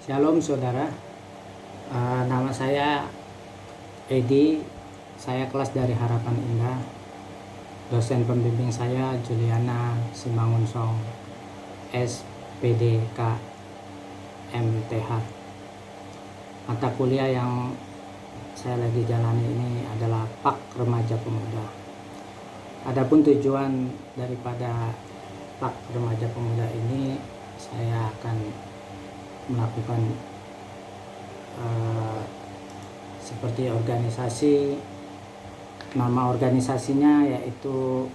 Shalom saudara. Nama saya Edi. Saya kelas dari Harapan Indah. Dosen pembimbing saya Juliana Simangunsong, SPDK MTH. Mata kuliah yang saya lagi jalani ini adalah PAK Remaja Pemuda. Adapun tujuan daripada PAK Remaja Pemuda ini, saya akan melakukan seperti organisasi. Nama organisasinya yaitu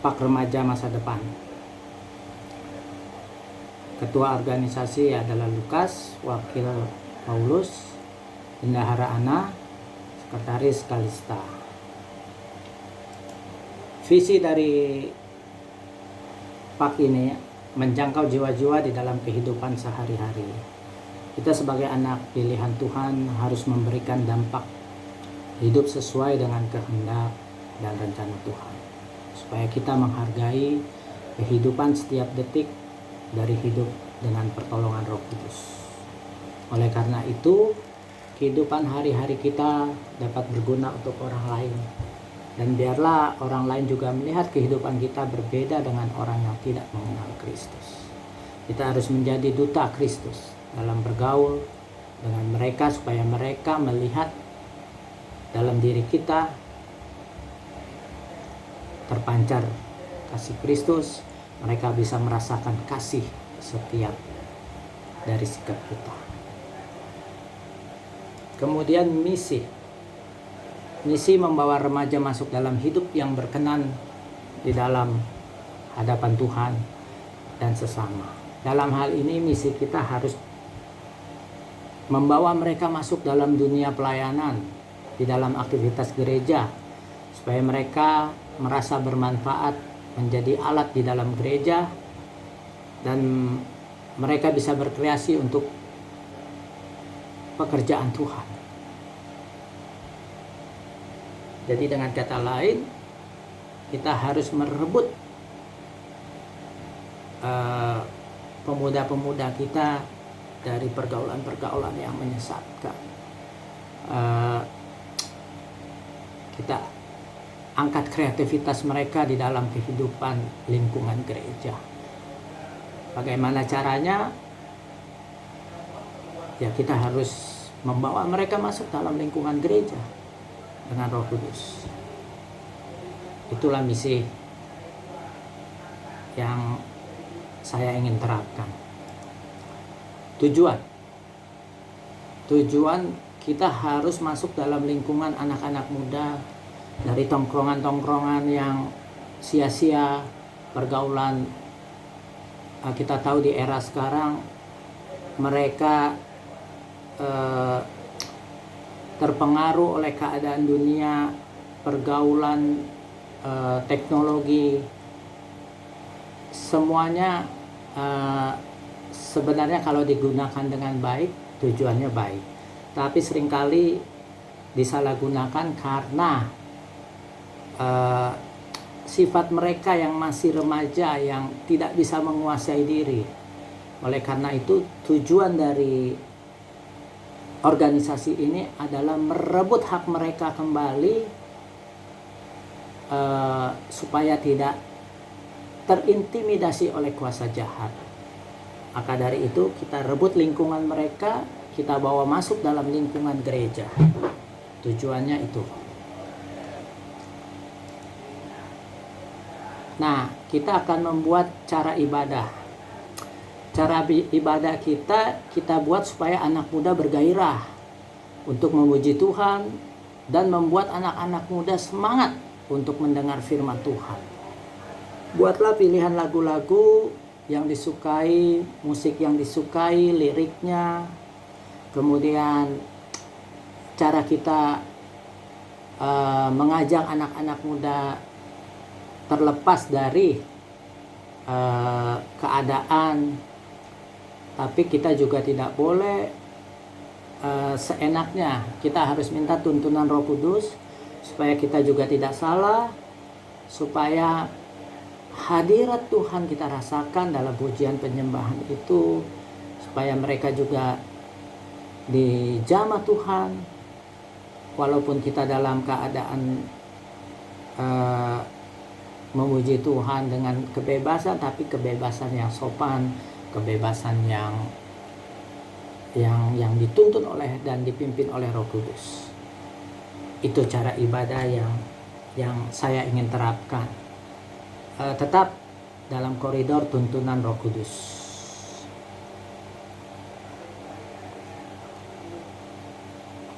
PAK Remaja Masa Depan. Ketua organisasi adalah Lukas, wakil Paulus, bendahara Ana, sekretaris Kalista. Visi dari PAK ini menjangkau jiwa-jiwa di dalam kehidupan sehari-hari. Kita sebagai anak pilihan Tuhan harus memberikan dampak hidup sesuai dengan kehendak dan rencana Tuhan, supaya kita menghargai kehidupan setiap detik dari hidup dengan pertolongan Roh Kudus. Oleh karena itu, kehidupan hari-hari kita dapat berguna untuk orang lain. Dan biarlah orang lain juga melihat kehidupan kita berbeda dengan orang yang tidak mengenal Kristus. Kita harus menjadi duta Kristus dalam bergaul dengan mereka, supaya mereka melihat dalam diri kita terpancar kasih Kristus. Mereka bisa merasakan kasih setiap dari sikap kita. Kemudian Misi membawa remaja masuk dalam hidup yang berkenan di dalam hadapan Tuhan dan sesama. Dalam hal ini misi kita harus membawa mereka masuk dalam dunia pelayanan, di dalam aktivitas gereja, supaya mereka merasa bermanfaat, menjadi alat di dalam gereja, dan mereka bisa berkreasi untuk pekerjaan Tuhan. Jadi dengan kata lain, kita harus merebut pemuda-pemuda kita dari pergaulan-pergaulan yang menyesatkan. Kita angkat kreativitas mereka di dalam kehidupan lingkungan gereja. Bagaimana caranya? Ya, kita harus membawa mereka masuk dalam lingkungan gereja dengan Roh Kudus. Itulah misi yang saya ingin terapkan. Tujuan kita harus masuk dalam lingkungan anak-anak muda, dari tongkrongan-tongkrongan yang sia-sia, pergaulan. Kita tahu di era sekarang mereka terpengaruh oleh keadaan dunia, pergaulan, teknologi. Semuanya sebenarnya kalau digunakan dengan baik, tujuannya baik. Tapi seringkali disalahgunakan karena sifat mereka yang masih remaja, yang tidak bisa menguasai diri. Oleh karena itu, tujuan dari organisasi ini adalah merebut hak mereka kembali, supaya tidak terintimidasi oleh kuasa jahat. Maka dari itu kita rebut lingkungan mereka, kita bawa masuk dalam lingkungan gereja. Tujuannya itu. Nah, kita akan membuat cara ibadah. Cara ibadah kita buat supaya anak muda bergairah untuk memuji Tuhan dan membuat anak-anak muda semangat untuk mendengar firman Tuhan. Buatlah pilihan lagu-lagu yang disukai, musik yang disukai, liriknya. Kemudian cara kita mengajak anak-anak muda terlepas dari keadaan. Tapi kita juga tidak boleh seenaknya. Kita harus minta tuntunan Roh Kudus supaya kita juga tidak salah, supaya hadirat Tuhan kita rasakan dalam pujian penyembahan itu, supaya mereka juga dijamah Tuhan, walaupun kita dalam keadaan memuji Tuhan dengan kebebasan, tapi kebebasan yang sopan, kebebasan yang dituntun oleh dan dipimpin oleh Roh Kudus. Itu cara ibadah yang saya ingin terapkan, tetap dalam koridor tuntunan Roh Kudus.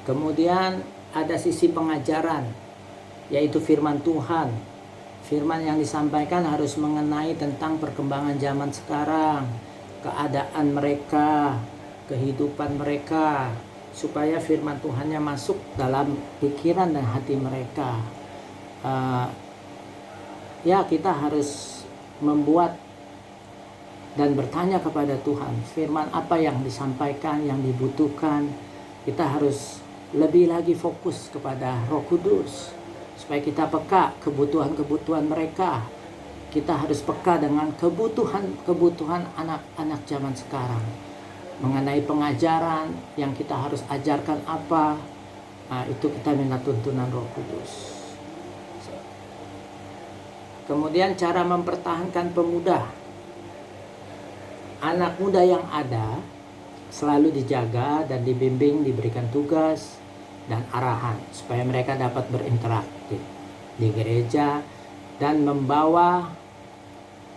Kemudian ada sisi pengajaran, yaitu firman Tuhan. Firman yang disampaikan harus mengenai tentang perkembangan zaman sekarang, keadaan mereka, kehidupan mereka, supaya firman Tuhannya masuk dalam pikiran dan hati mereka. Ya, kita harus membuat dan bertanya kepada Tuhan, firman apa yang disampaikan, yang dibutuhkan. Kita harus lebih lagi fokus kepada Roh Kudus, supaya kita peka kebutuhan-kebutuhan mereka. Kita harus peka dengan kebutuhan anak-anak zaman sekarang, mengenai pengajaran yang kita harus ajarkan apa. Nah, itu kita minta tuntunan Roh Kudus. Kemudian cara mempertahankan pemuda. Anak muda yang ada selalu dijaga dan dibimbing, diberikan tugas dan arahan supaya mereka dapat berinteraksi di gereja dan membawa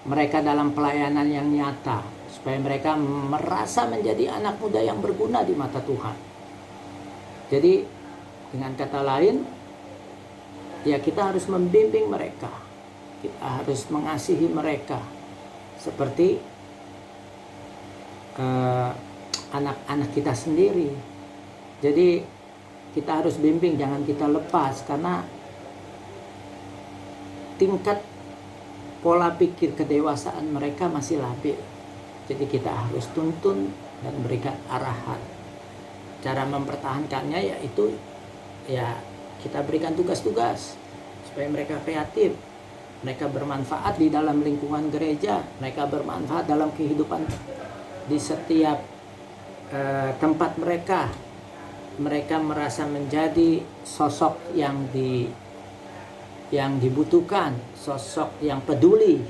mereka dalam pelayanan yang nyata, supaya mereka merasa menjadi anak muda yang berguna di mata Tuhan. Jadi dengan kata lain, ya kita harus membimbing mereka, kita harus mengasihi mereka seperti anak-anak kita sendiri. Jadi kita harus bimbing, jangan kita lepas, karena tingkat pola pikir kedewasaan mereka masih labil. Jadi kita harus tuntun dan berikan arahan. Cara mempertahankannya yaitu ya kita berikan tugas-tugas supaya mereka kreatif, mereka bermanfaat di dalam lingkungan gereja, mereka bermanfaat dalam kehidupan di setiap tempat mereka. Mereka merasa menjadi sosok yang dibutuhkan, sosok yang peduli,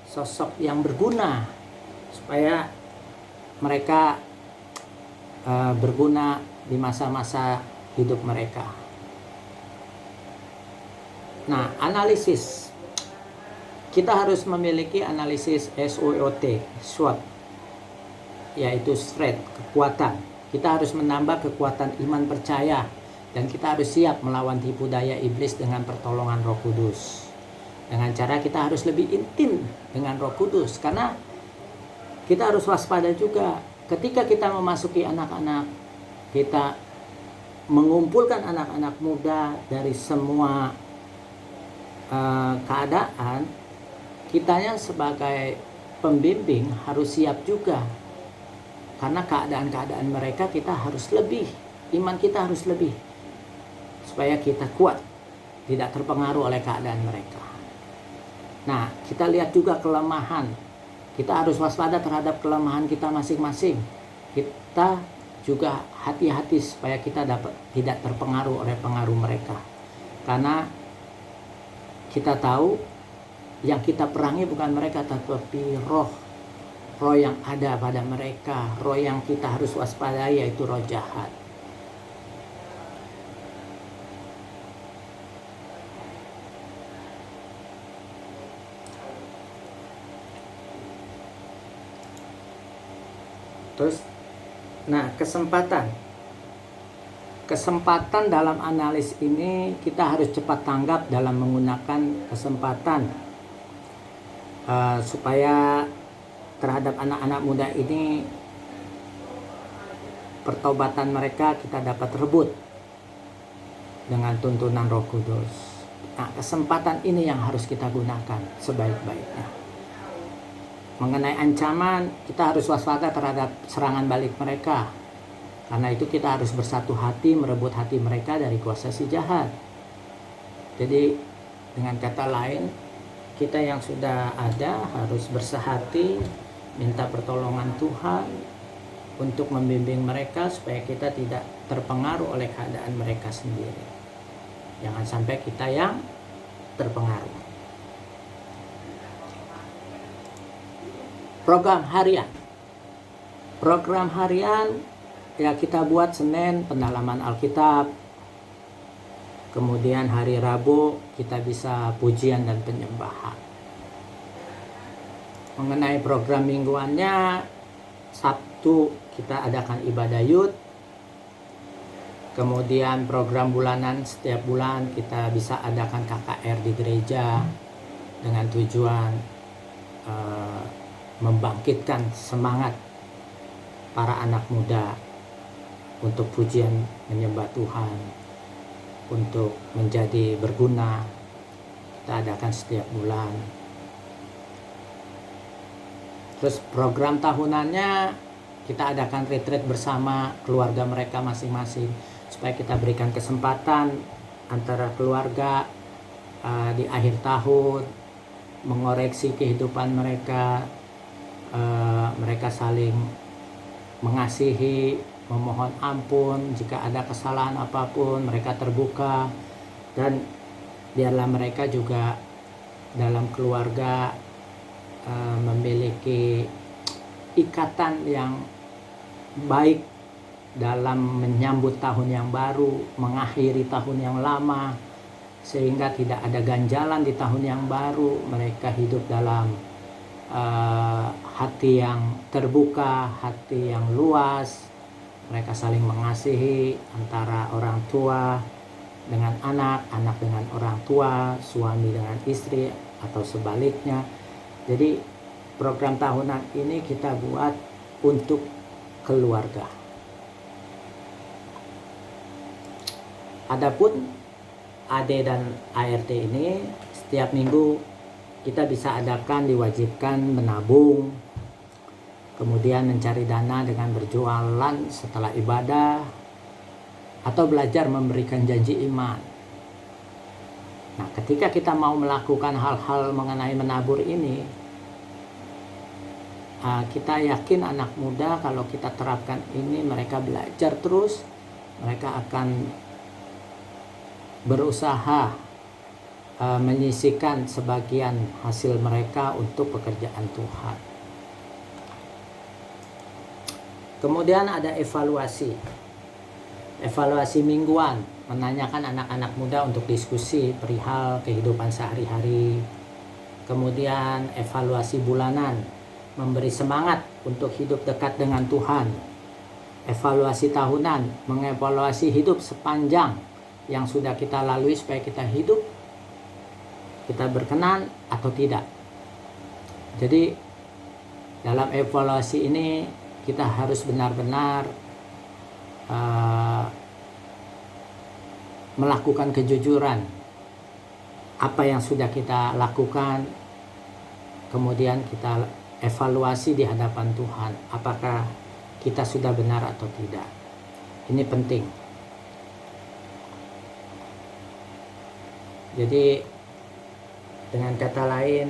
sosok yang berguna, supaya mereka berguna di masa-masa hidup mereka. Nah, analisis. Kita harus memiliki analisis SWOT, SWOT, yaitu strength, kekuatan. Kita harus menambah kekuatan iman percaya, dan kita harus siap melawan tipu daya iblis dengan pertolongan Roh Kudus. Dengan cara kita harus lebih intim dengan Roh Kudus, karena kita harus waspada juga ketika kita memasuki anak-anak, kita mengumpulkan anak-anak muda dari semua keadaan. Kitanya sebagai pembimbing harus siap juga, karena keadaan-keadaan mereka kita harus lebih, iman kita harus lebih, supaya kita kuat, tidak terpengaruh oleh keadaan mereka. Nah, kita lihat juga kelemahan. Kita harus waspada terhadap kelemahan kita masing-masing. Kita juga hati-hati supaya kita tidak terpengaruh oleh pengaruh mereka. Karena kita tahu yang kita perangi bukan mereka, tetapi roh yang ada pada mereka, roh yang kita harus waspadai, yaitu roh jahat. Terus, nah kesempatan dalam analis ini kita harus cepat tanggap dalam menggunakan kesempatan supaya terhadap anak-anak muda ini, pertobatan mereka kita dapat rebut dengan tuntunan Roh Kudus. Nah, kesempatan ini yang harus kita gunakan sebaik-baiknya. Mengenai ancaman, kita harus waspada terhadap serangan balik mereka. Karena itu kita harus bersatu hati merebut hati mereka dari kuasa si jahat. Jadi dengan kata lain, kita yang sudah ada harus bersehati, minta pertolongan Tuhan untuk membimbing mereka supaya kita tidak terpengaruh oleh keadaan mereka sendiri. Jangan sampai kita yang terpengaruh. Program harian ya kita buat Senin pendalaman Alkitab. Kemudian hari Rabu kita bisa pujian dan penyembahan. Mengenai program mingguannya, Sabtu kita adakan ibadah youth. Kemudian program bulanan setiap bulan kita bisa adakan KKR di gereja dengan tujuan membangkitkan semangat para anak muda untuk pujian menyembah Tuhan, untuk menjadi berguna. Kita adakan setiap bulan. Terus program tahunannya kita adakan retreat bersama keluarga mereka masing-masing, supaya kita berikan kesempatan antara keluarga di akhir tahun mengoreksi kehidupan mereka, mereka saling mengasihi, memohon ampun jika ada kesalahan apapun, mereka terbuka, dan biarlah mereka juga dalam keluarga memiliki ikatan yang baik dalam menyambut tahun yang baru, mengakhiri tahun yang lama, sehingga tidak ada ganjalan di tahun yang baru. Mereka hidup dalam hati yang terbuka, hati yang luas. Mereka saling mengasihi antara orang tua dengan anak, anak dengan orang tua, suami dengan istri, atau sebaliknya. Jadi program tahunan ini kita buat untuk keluarga. Adapun AD dan ART ini setiap minggu kita bisa adakan, diwajibkan menabung, kemudian mencari dana dengan berjualan setelah ibadah, atau belajar memberikan janji iman. Nah, ketika kita mau melakukan hal-hal mengenai menabur ini, kita yakin anak muda kalau kita terapkan ini, mereka belajar terus, mereka akan berusaha menyisihkan sebagian hasil mereka untuk pekerjaan Tuhan. Kemudian ada evaluasi mingguan, menanyakan anak-anak muda untuk diskusi perihal kehidupan sehari-hari. Kemudian evaluasi bulanan, memberi semangat untuk hidup dekat dengan Tuhan. Evaluasi tahunan, mengevaluasi hidup sepanjang yang sudah kita lalui supaya kita hidup, kita berkenan atau tidak. Jadi dalam evaluasi ini kita harus benar-benar melakukan kejujuran apa yang sudah kita lakukan, kemudian kita evaluasi di hadapan Tuhan apakah kita sudah benar atau tidak. Ini penting. Jadi dengan kata lain,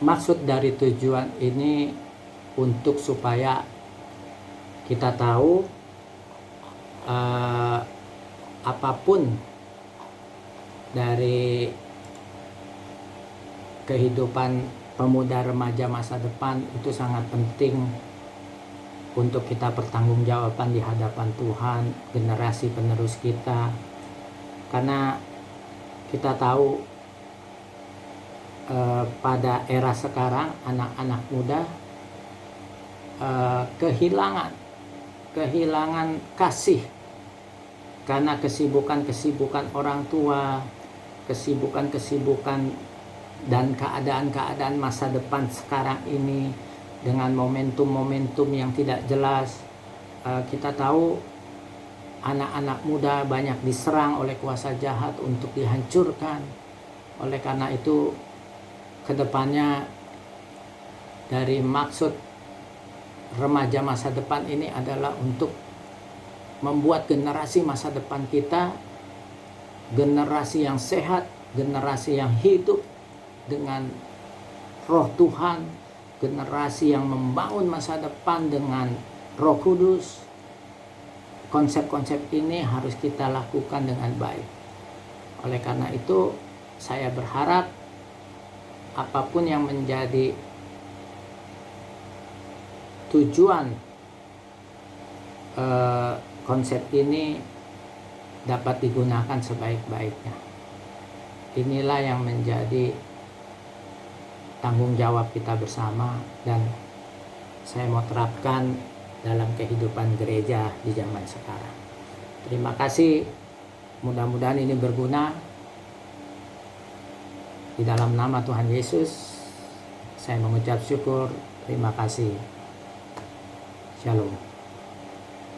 maksud dari tujuan ini untuk supaya kita tahu apapun dari kehidupan pemuda remaja masa depan itu sangat penting untuk kita pertanggungjawaban di hadapan Tuhan, generasi penerus kita. Karena kita tahu pada era sekarang anak-anak muda kehilangan kasih karena kesibukan orang tua, kesibukan dan keadaan masa depan sekarang ini dengan momentum yang tidak jelas. Kita tahu anak-anak muda banyak diserang oleh kuasa jahat untuk dihancurkan. Oleh karena itu, kedepannya dari maksud remaja masa depan ini adalah untuk membuat generasi masa depan kita generasi yang sehat, generasi yang hidup dengan Roh Tuhan, generasi yang membangun masa depan dengan Roh Kudus. Konsep-konsep ini harus kita lakukan dengan baik. Oleh karena itu, saya berharap apapun yang menjadi tujuan konsep ini dapat digunakan sebaik-baiknya. Inilah yang menjadi tanggung jawab kita bersama, dan saya mau terapkan dalam kehidupan gereja di zaman sekarang. Terima kasih, mudah-mudahan ini berguna. Di dalam nama Tuhan Yesus, saya mengucap syukur. Terima kasih. Shalom.